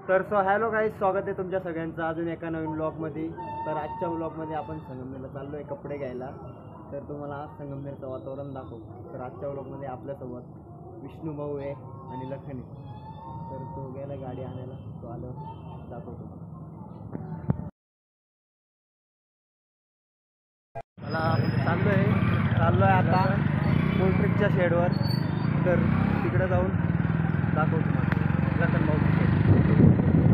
तर so hello guys, स्वागत आहे तुमच्या सगळ्यांचं अजून एका नवीन ब्लॉगमध्ये. तर आजच्या ब्लॉगमध्ये आपण संगमनेरला चाललो आहे कपडे घ्यायला. तर तुम्हाला आज संगमनेरचं वातावरण दाखवतो. तर आजच्या ब्लॉगमध्ये आपल्यासोबत विष्णू भाऊ आहे आणि लखन आहे. तर तो गेला गाडी आणायला, तो आलो दाखवतो. मला चाललो आहे आता पोल्ट्रीच्या शेडवर. तर तिकडे जाऊन दाखवतो मला लखन भाऊची shed.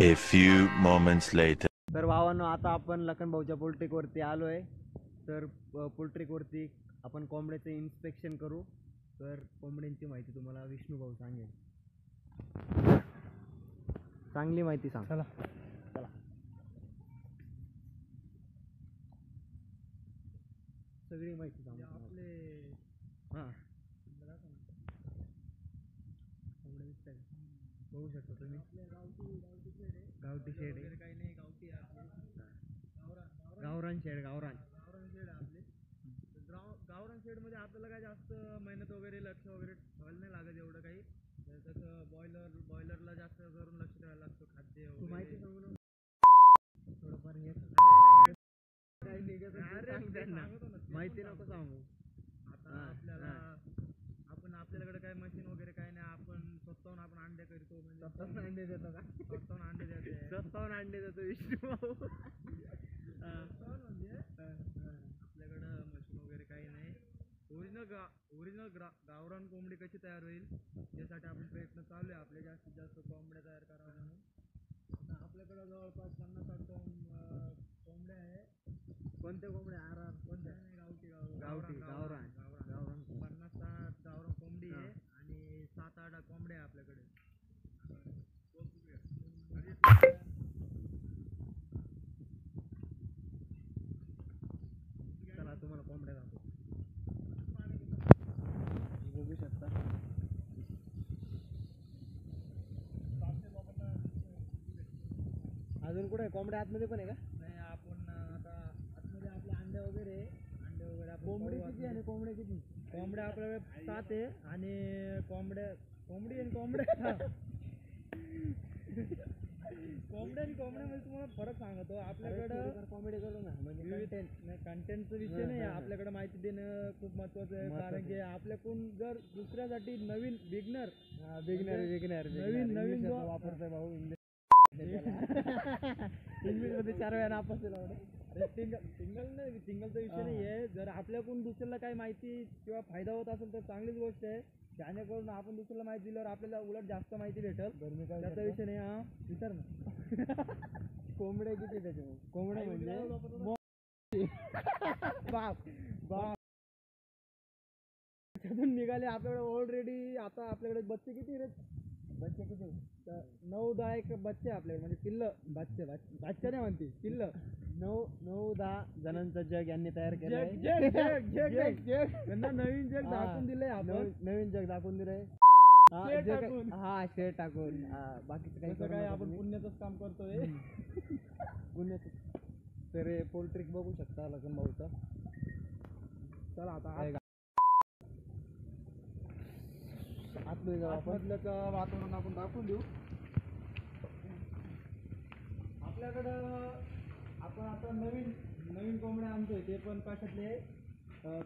A few moments later. तर भावांनो, आता आपण लखन भाऊच्या पोल्ट्रीकवरती आलो आहे. तर पोल्ट्रीकवरती आपण कोंबड्याचं इन्स्पेक्शन करू. तर कोंबड्यांची माहिती तुम्हाला विष्णू भाऊ सांगेल. चांगली माहिती सांग. चला चला. सगळी माहिती सांग आपले. हां, बघू शकता तुम्ही गावठी शेड आहे. काही नाही, गावठी गावरान शेड. गावरान शेड आपले. गावरान शेडमध्ये आपल्याला काय जास्त मेहनत वगैरे लक्ष वगैरे ठेवायला नाही लागत एवढं काही. तसं बॉयलरला जास्त करून लक्ष द्यायला लागतं. खाद्य माहिती सांगू ना थोडंफार. हे माहिती नको सांगू. आता आपल्याकडे काय मशीन वगैरे काय नाही. आपण स्वतःहून अंडे करतो. म्हणजे स्वतःहून अंडे देतो का? स्वतःहून अंडे देतो. स्वतःहून अंडे देतो विष्णू भाऊ. म्हणजे आपल्याकडं मशीन वगैरे काही नाही. ओरिजिनल गावरान कोंबडी कशी तयार होईल यासाठी आपण प्रयत्न चालू आहे आपले. जास्तीत जास्त कोंबड्या तयार कराव्या म्हणून. आता आपल्याकडं जवळपास 50-60 कोंबड्या आहे. कोणत्या कोंबड्या? कोणत्या? गावठी गावरान 50-60 गावरान कोंबडी आहे आणि 7-8 कोंबड्या आहे आपल्याकडे. चला तुम्हाला कोंबड्या दाखवतो. बघू शकता. अजून कुठे कोंबड्या आतमध्ये पण आहे का? नाही, आपण आता आतमध्ये आपले अंडे वगैरे कोंबडी किती आणि कोंबड्या किती? कोंबड्या आपल्याकडे 7 आहे आणि कोंबडी आणि कोंबड्या कोंबड्यामध्ये तुम्हाला फरक सांगतो. आपल्याकडं कॉमेडी करू ना, म्हणजे कंटेंटचा विषय नाही. आपल्याकडे माहिती देणं खूप महत्वाचं आहे. कारण की आपल्याकडून जर दुसऱ्यासाठी नवीन बिगनर नवीन वापरतोय भाऊ. इंग्लिश मध्ये 4 वेळा नापास दिला. सिंगलचा विषय नाही आहे. जर आपल्याकडून दुसऱ्याला काही माहिती किंवा फायदा होत असेल तर चांगलीच गोष्ट आहे. त्यानेकरून आपण दुसऱ्याला माहिती दिल्यावर आपल्याला उलट जास्त माहिती भेटेल. त्याचा विषय नाही. हा विचार ना. कोंबड्या किती त्याच्यावर? कोंबड्या म्हणजे बाप त्यातून निघाले आपल्याकडे ऑलरेडी. आता आपल्याकडे बच्चे किती रे? 9-10 बच्चे आपल्याकडे. म्हणजे पिल्ल बच्चे नाही म्हणते, पिल्ल. 9-10 जणांचं जग यांनी तयार केलंय. त्यांना नवीन जग दाखवून दिलंय. आपण नवीन जग दाखवून दिलंय. हा, शेड टाकून. बाकीचं काय आपण पुण्याचंच काम करतोय. पुण्याच. तर पोल्ट्री बघू शकता लखन भाऊचा. चला आता आतमधल्याचं वातावरण आपण दाखवून देऊ. आपल्याकडं आपण आता नवीन कोंबड्या आणतोय. ते पण कशातले?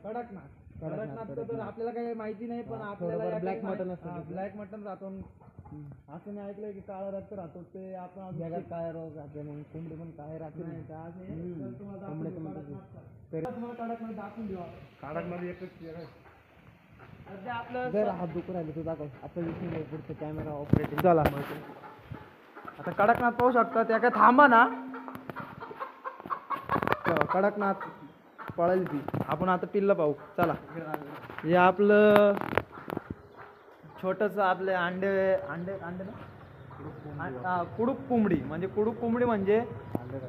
कडकनाथ. तर आपल्याला काही माहिती नाही, पण आपल्याला ब्लॅक मटन राहतो. असं नाही ऐकलंय की काळा रक्त राहतो. ते आपण जगात काय रोग राहते म्हणून कोंबडी पण काय राहते नाही. तुम्हाला कडकनाथ दाखवून देऊ. कडकमध्ये एकच आपलं जर हात दुखू राहिले तर दाखव. आता विषय पुढचं कॅमेरा ऑपरेटिंग. चला आता कडकनाथ पाहू शकता. त्या काय थांबा ना. कडकनाथ पळाली ती. आपण आता पिल्लं पाहू. चला. हे आपलं छोटस आपले अंडे ना कुडूक कोंबडी. म्हणजे कुडूक कोंबडी म्हणजे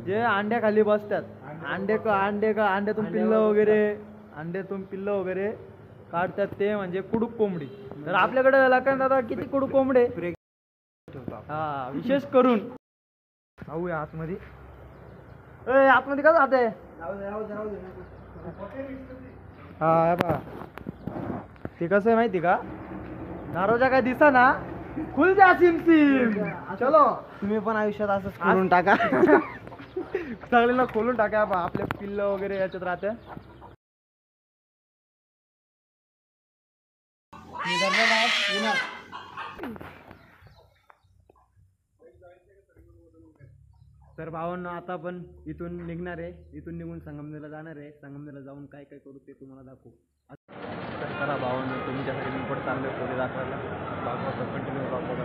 जे अंड्याखाली बसतात. अंड्यातून पिल्लं वगैरे काढतात ते म्हणजे कुडूक कोंबडी. तर आपल्याकडे लखन दादा किती कुडूक कोंबडे? हा, विशेष करून पाहूया आतमध्ये. आतमध्ये का जाते? हा बघा, ते कसं आहे माहिती का, दारोजा काय दिसा ना, खुल जा सिम सिम. चलो तुम्ही पण आयुष्यात असंच खोलून टाका. चांगलेला खोलून टाका. आपले पिल्ल वगैरे याच्यात राहते. तर भावांनो आता आपण इथून निघणार आहे. इथून निघून संगमनेरला जाणार आहे. संगमनेरला जाऊन काय काय करू ते तुम्हाला दाखवू. तर चला भावांनो, तुमच्यासाठी मी पण चांगले फोटो दाखवायला. कंटिन्यू दाखवतो.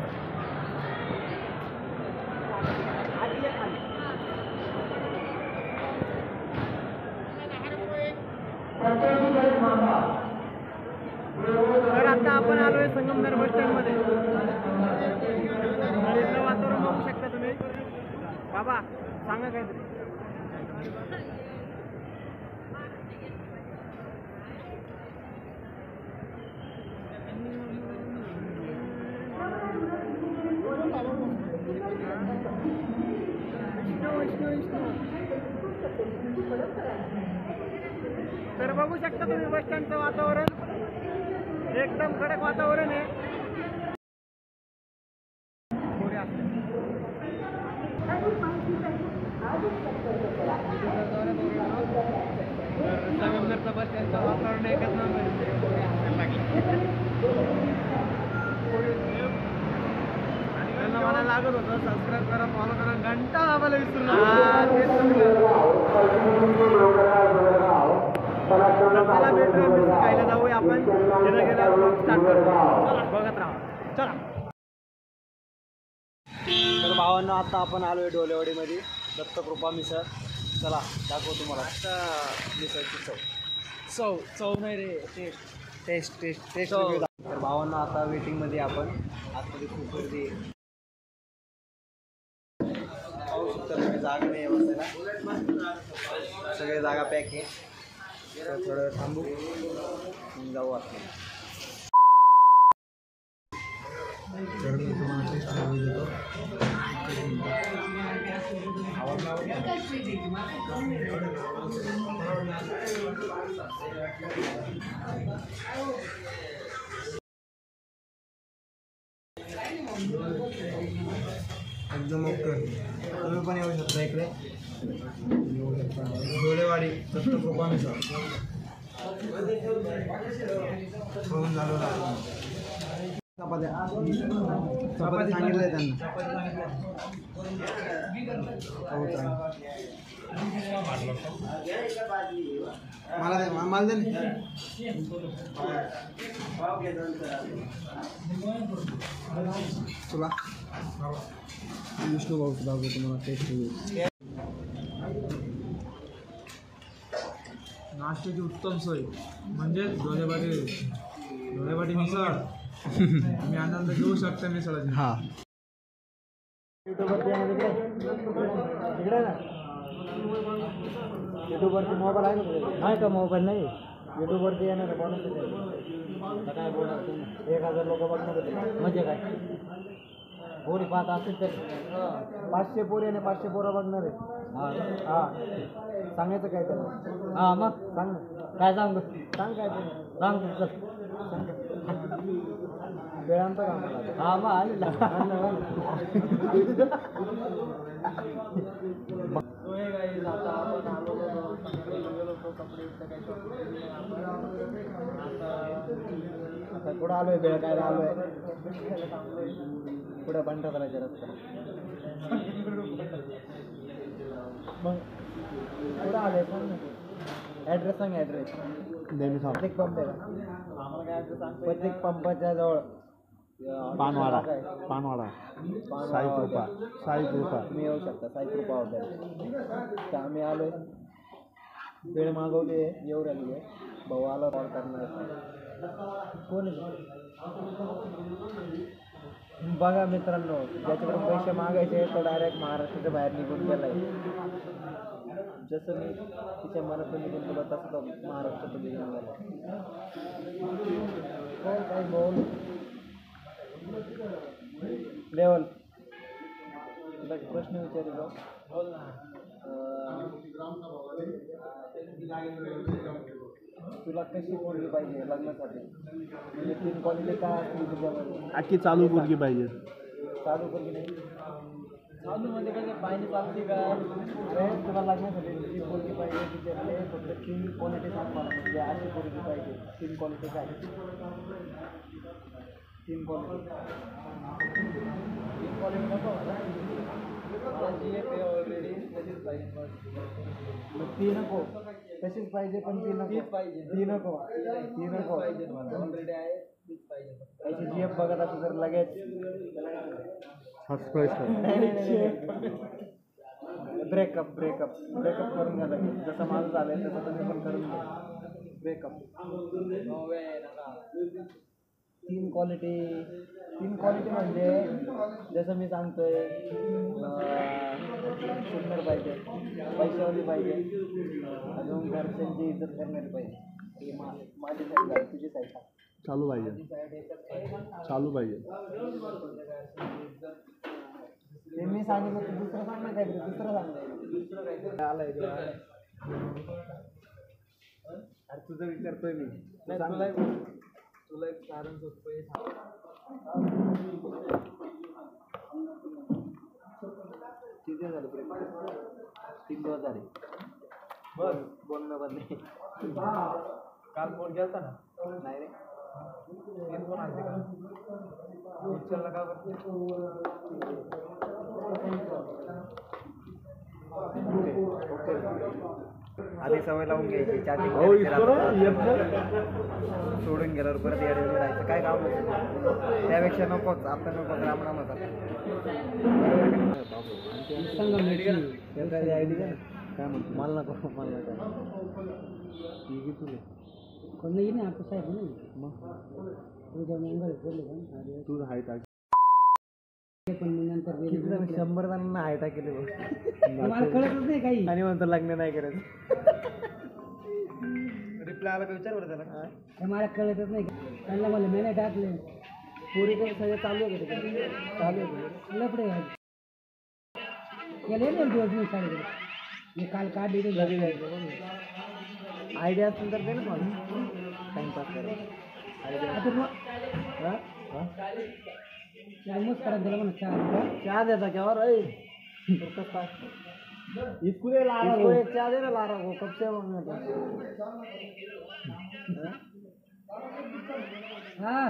तर आता आपण आलोय संगमनेर बस स्टँड मध्ये. इथलं वातावरण बघू शकता तुम्ही. बाबा सांगा काहीतरी. तर बघू शकता तुम्ही बस स्टँडचं वातावरण. एकदम कडक वातावरण आहे. संगमनेरचं बस स्टँडचं वातावरण एकच नंबर. मला लागत होतं सबस्क्राईब करा, फॉलो करा, घंटा दाबायला विसरू नका. चला भेटू, खायला जाऊया आपण. गेल्या गेल्या स्टार्ट करू. बघत राहा. चला. तर भावांना आता आपण आलोय डोलेवाडीमध्ये दत्तकृपा मिसळ. चला दाखवू तुम्हाला आता मिसळची चव नाही रे, टेस्ट. तर भावांना आता वेटिंगमध्ये आपण आतमध्ये खूप गर्दी आहे. पाहू शकता तुम्ही, जागा नाही बसायला, सगळे जागा पॅक आहे. तर थोडं थांबू मग जाऊ आपण. तर मी तुम्हाला टेस्ट करून देतो. एकदम ओके. तुम्ही पण येऊ शकता इकडे. डोलेवाडी दत्तकृपा मिसळ होऊन झालो. चपाती सांगितलंय त्यांना. मला दे तुला. विष्णू भाऊ दाखवतो तुम्हाला टेस्ट. नाश्त्याची उत्तम सोय म्हणजे डोलेवाडी मिसळ. तुम्ही आनंद घेऊ शकता मिसळाची. हां, यूट्यूबवरती इकडे ना. यूट्यूबवरती मोबाईल आहे ना? नाही का मोबाईल नाही. यूट्यूबवरती येणार आहे. बोनस काय बोलणार तुम्ही? 1000 लोक बघणार होते. म्हणजे काय पोरी पाहत असेल तर 500 पोरी आणि 500 पोरं बघणार आहे. हां सांगायचं काय त्याला? हां मग सांग काय. सांग काय ते सांग. वेळांचं काम. हां मग आलेला. आता कुठं आलोय, वेळ काय आलोय पुढे बंद करायचा रस्ता. मग कुठं आलोय सांग ना. ॲड्रेस सांग. ॲड्रेस प्रत्येक पंप आहे का? प्रत्येक पंपाच्या जवळ पानवाडा साई कृपा तुम्ही येऊ शकता. साई कृपा हॉटेल. तर आम्ही आलोय. वेळ मागवली आहे, येऊ राहिली आहे. भाऊ आला कॉल करणार. कोण बघा मित्रांनो, ज्याच्याकडून पैसे मागायचे तो डायरेक्ट महाराष्ट्राच्या बाहेर निघून गेलाय. जसं मी तिच्या मनातून निघून गेलो तसं तो महाराष्ट्रातून निघून गेला. काय बोल लेवल तुला प्रश्न विचारलो. बोल ना. तुला कशी पोरगी पाहिजे लग्नासाठी म्हणजे 3 क्वालिटी काय असतील तुझ्यामध्ये अख्खी चालू पोरगी पाहिजे. चालू पोरगी नाही चालू म्हणजे कसं पाहिजे चालते का अरे तुला लग्नासाठी जी पोरगी पाहिजे तिच्याकडे फक्त 3 क्वालिटी सांग मला म्हणजे अशी पोरगी पाहिजे 3 क्वालिटी काय 3 क्वालिटी नको मला जी आहे ऑलरेडी तशीच पाहिजे मग ती नको तशीच पाहिजे पण ती नको ती नको पाहिजे ऑलरेडी आहे तीच पाहिजे त्याची जी एफ बघत असं तर लगेच ब्रेकअप करून घ्या लगेच जसं माझं झालंय तसं तुम्ही पण करून घ्या ब्रेकअप 3 क्वालिटी म्हणजे जसं मी सांगतोय सुंदर पाहिजे पैशावाली पाहिजे अजून घरच्यांची इज्जत करणारी पाहिजे ही माझी साईड आहे तुझी साईड चालू पाहिजे. ते मी सांगितलं तू दुसरं सांग ना काहीतरी दुसरं काहीतरी आलंय अरे तुझं विचारतोय मी चांगलं आहे तुला एक कारण सोपं किती झालं 3 दिवस झाले बस बोलणं बंद नाही काल फोन केला ना नाही रे फोन आले का उचलला का आधी सवय लावून घ्यायची चॅटिंग सोडून गेल्यावर परत येडे राहायचं काय काम होतं त्यापेक्षा नकोच आपण नको रामनामाचा काय म्हणतो मला नको मला ठीक आहे तुला कोण नाही ना आपलं साहेब नाही मग तू हाय पण नंतर 100 जणांना हायटा केले मला कळतच नाही काही आणि म्हणतो लग्न नाही करायचं रिप्लाय आला का विचार बरं त्याला मला कळतच नाही त्यांना मला मी नाही टाकले पोरीकडे सगळं चालू आहे तिकडे चालू आहे लपडे गेले ना दिवस मी शाळेकडे मी काल काढली घरी जायचं आयडिया असेल तर दे ना मला टाइमपास करायला मस्त करा दिला म्हणा चहा देता क्या इसको एक चहा दे ना लारा को कब से हाँ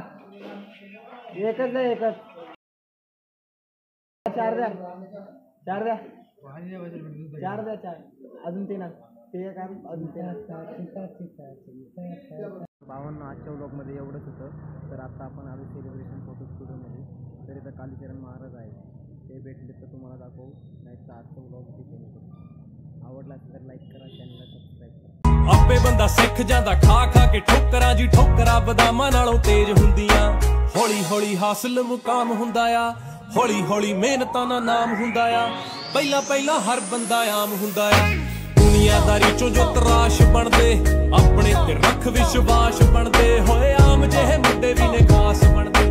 एकच आहे एकच 4 द्या 4 अजून 3 ते काय अजून 52 आजच्या ब्लॉगमध्ये एवढंच होतं तर आता आपण आलो सेलिब्रेशन फोटो स्टुडिओमध्ये तर इथं कालीचरण महाराज आहे ते भेटले तर तुम्हाला दाखवू नाही तर आजचा ब्लॉग तिथे आवडला असेल तर लाईक करा चॅनलला सबस्क्राईब करा ਆਪੇ ਬੰਦਾ ਸਿੱਖ ਜਾਂਦਾ ਖਾ ਖਾ ਕੇ ਠੋਕਰਾਂ ਜੀ ਠੋਕਰਾਂ ਬਦਾਮਾਂ ਨਾਲੋਂ ਤੇਜ਼ ਹੁੰਦੀਆਂ ਹੌਲੀ ਹੌਲੀ ਹਾਸਲ ਮੁਕਾਮ ਹੁੰਦਾ ਆ ਹੌਲੀ ਹੌਲੀ ਮਿਹਨਤਾਂ ਦਾ ਨਾਮ ਹੁੰਦਾ ਆ ਪਹਿਲਾਂ ਪਹਿਲਾਂ ਹਰ ਬੰਦਾ ਆਮ ਹੁੰਦਾ ਆ ਦੁਨੀਆਦਾਰੀ ਚੋਂ ਜੋ ਤਰਾਸ਼ ਬਣਦੇ ਆਪਣੇ ਤੇ ਰੱਖ ਵਿਸ਼ਵਾਸ ਬਣਦੇ ਹੋਏ ਆਮ ਜਿਹੇ ਮੁੰਡੇ ਵੀ ਨੇ ਖਾਸ ਬਣਦੇ